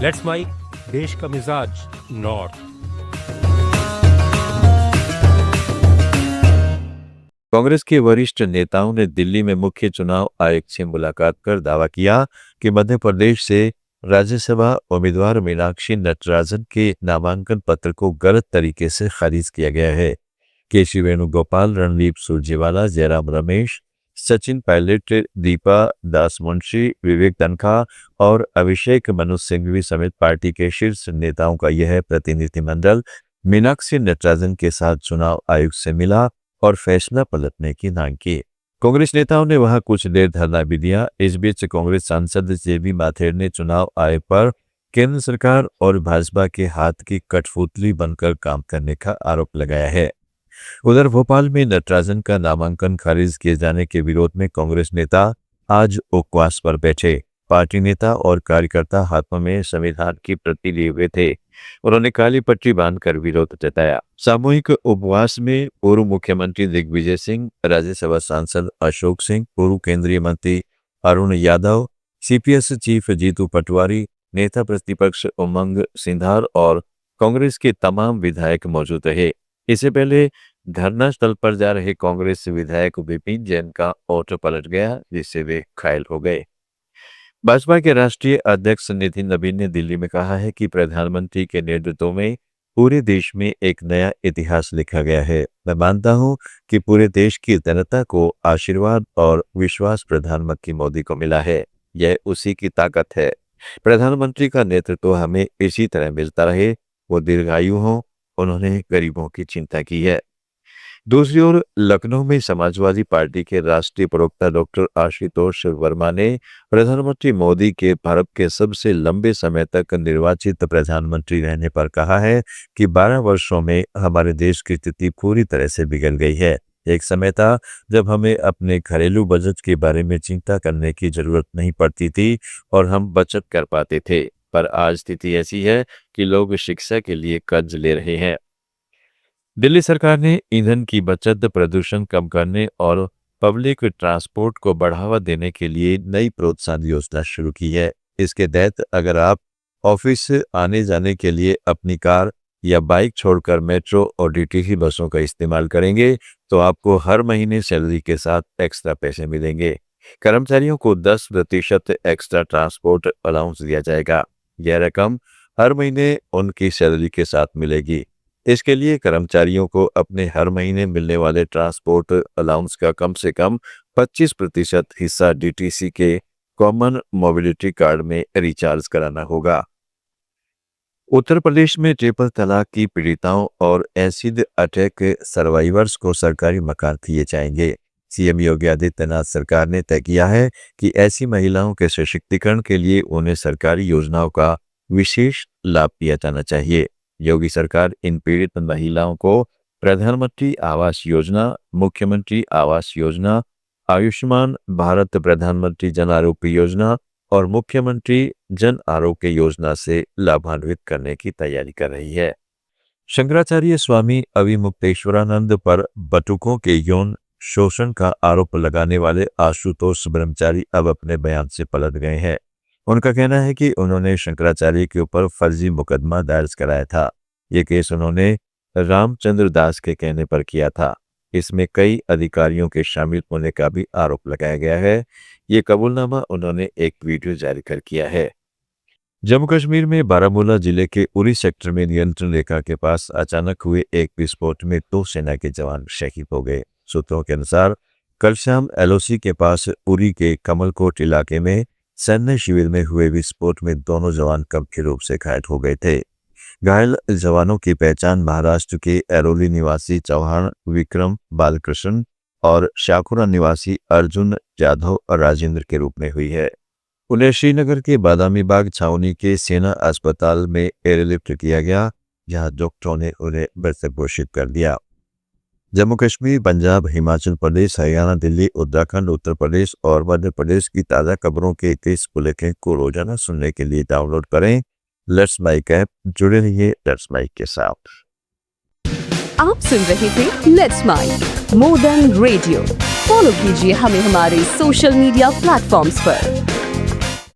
Let's mic, देश का मिजाज नॉर्थ। कांग्रेस के वरिष्ठ नेताओं ने दिल्ली में मुख्य चुनाव आयुक्त से मुलाकात कर दावा किया कि मध्य प्रदेश से राज्यसभा उम्मीदवार मीनाक्षी नटराजन के नामांकन पत्र को गलत तरीके से खारिज किया गया है। केसी वेणुगोपाल, रणदीप सुरजेवाला, जयराम रमेश, सचिन पायलट, दीपा दासमुंशी, विवेक तनखा और अभिषेक मनु सिंघवी समेत पार्टी के शीर्ष नेताओं का यह प्रतिनिधिमंडल मीनाक्षी नटराजन के साथ चुनाव आयुक्त से मिला और फैसला पलटने की मांग की। कांग्रेस नेताओं ने वहां कुछ देर धरना भी दिया। इस बीच कांग्रेस सांसद जेबी माथेर ने चुनाव आयोग पर केंद्र सरकार और भाजपा के हाथ की कठपुतली बनकर काम करने का आरोप लगाया है। उधर भोपाल में नटराजन का नामांकन खारिज किए जाने के विरोध में कांग्रेस नेता आज उपवास पर बैठे। पार्टी नेता और कार्यकर्ता हाथों में संविधान की प्रति लिए हुए थे। उन्होंने काली पट्टी बांधकर विरोध जताया। सामूहिक उपवास में पूर्व मुख्यमंत्री दिग्विजय सिंह, राज्यसभा सांसद अशोक सिंह, पूर्व केंद्रीय मंत्री अरुण यादव, सीपीएस चीफ जीतू पटवारी, नेता प्रतिपक्ष उमंग सिंघार और कांग्रेस के तमाम विधायक मौजूद रहे। इससे पहले धरना स्थल पर जा रहे कांग्रेस विधायक विपिन जैन का ऑटो पलट गया, जिससे वे घायल हो गए। भाजपा के राष्ट्रीय अध्यक्ष नितिन नवीन ने दिल्ली में कहा है कि प्रधानमंत्री के नेतृत्व में पूरे देश में एक नया इतिहास लिखा गया है। मैं मानता हूं कि पूरे देश की जनता को आशीर्वाद और विश्वास प्रधानमंत्री मोदी को मिला है। यह उसी की ताकत है। प्रधानमंत्री का नेतृत्व हमें इसी तरह मिलता रहे। वो दीर्घायु हों। उन्होंने गरीबों की चिंता की है। दूसरी ओर लखनऊ में समाजवादी पार्टी के राष्ट्रीय प्रवक्ता डॉक्टर आशुतोष वर्मा ने प्रधानमंत्री मोदी के भारत के सबसे लंबे समय तक निर्वाचित प्रधानमंत्री रहने पर कहा है कि 12 वर्षों में हमारे देश की स्थिति पूरी तरह से बिगड़ गई है। एक समय था जब हमें अपने घरेलू बजट के बारे में चिंता करने की जरूरत नहीं पड़ती थी और हम बचत कर पाते थे, पर आज स्थिति ऐसी है कि लोग शिक्षा के लिए कर्ज ले रहे हैं। दिल्ली सरकार ने ईंधन की बचत, प्रदूषण कम करने और पब्लिक ट्रांसपोर्ट को बढ़ावा देने के लिए नई प्रोत्साहन योजना शुरू की है। इसके तहत अगर आप ऑफिस आने जाने के लिए अपनी कार या बाइक छोड़कर मेट्रो और डीटीसी बसों का इस्तेमाल करेंगे तो आपको हर महीने सैलरी के साथ एक्स्ट्रा पैसे मिलेंगे। कर्मचारियों को 10% एक्स्ट्रा ट्रांसपोर्ट अलाउंस दिया जाएगा। यह रकम हर महीने उनकी सैलरी के साथ मिलेगी। इसके लिए कर्मचारियों को अपने हर महीने मिलने वाले ट्रांसपोर्ट अलाउंस का कम से कम 25% हिस्सा डीटीसी के कॉमन मोबिलिटी कार्ड में रिचार्ज कराना होगा। उत्तर प्रदेश में ट्रिपल तलाक की पीड़िताओं और एसिड अटैक सर्वाइवर्स को सरकारी मकान दिए जाएंगे। सीएम योगी आदित्यनाथ सरकार ने तय किया है कि ऐसी महिलाओं के सशक्तिकरण के लिए उन्हें सरकारी योजनाओं का विशेष लाभ दिया जाना चाहिए। योगी सरकार इन पीड़ित महिलाओं को प्रधानमंत्री आवास योजना, मुख्यमंत्री आवास योजना, आयुष्मान भारत प्रधानमंत्री जन आरोग्य योजना और मुख्यमंत्री जन आरोग्य योजना से लाभान्वित करने की तैयारी कर रही है। शंकराचार्य स्वामी अविमुक्तेश्वरानंद पर बटुकों के यौन शोषण का आरोप लगाने वाले आशुतोष ब्रह्मचारी अब अपने बयान से पलट गए हैं। उनका कहना है कि उन्होंने शंकराचार्य के ऊपर फर्जी मुकदमा दर्ज कराया था। ये केस उन्होंने रामचंद्र दास के कहने पर किया था। इसमें कई अधिकारियों के शामिल होने का भी आरोप लगाया गया है। ये कबूलनामा उन्होंने एक वीडियो जारी कर किया है। जम्मू कश्मीर में बारामूला जिले के उरी सेक्टर में नियंत्रण रेखा के पास अचानक हुए एक विस्फोट में 2 सेना के जवान शहीद हो गए। सूत्रों के अनुसार कल शाम एलओसी के पास उरी के कमलकोट इलाके में सैन्य शिविर में हुए विस्फोट में दोनों जवान गंभीर रूप से घायल हो गए थे। घायल जवानों की पहचान महाराष्ट्र के एरोली निवासी चौहान विक्रम बालकृष्ण और शाकुरा निवासी अर्जुन जाधव और राजेंद्र के रूप में हुई है। उन्हें श्रीनगर के बादामी बाग छावनी के सेना अस्पताल में एयरलिफ्ट किया गया, जहां डॉक्टरों ने उन्हें मृत घोषित कर दिया। जम्मू कश्मीर, पंजाब, हिमाचल प्रदेश, हरियाणा, दिल्ली, उत्तराखंड, उत्तर प्रदेश और मध्य प्रदेश की ताज़ा खबरों के देश को लेकर को रोजाना सुनने के लिए डाउनलोड करें लेट्स माइक ऐप। जुड़े रहिए लेट्स माइक के साथ। आप सुन रहे थे let's mike more than radio. Follow कीजिए हमें हमारे सोशल मीडिया प्लेटफॉर्म्स पर।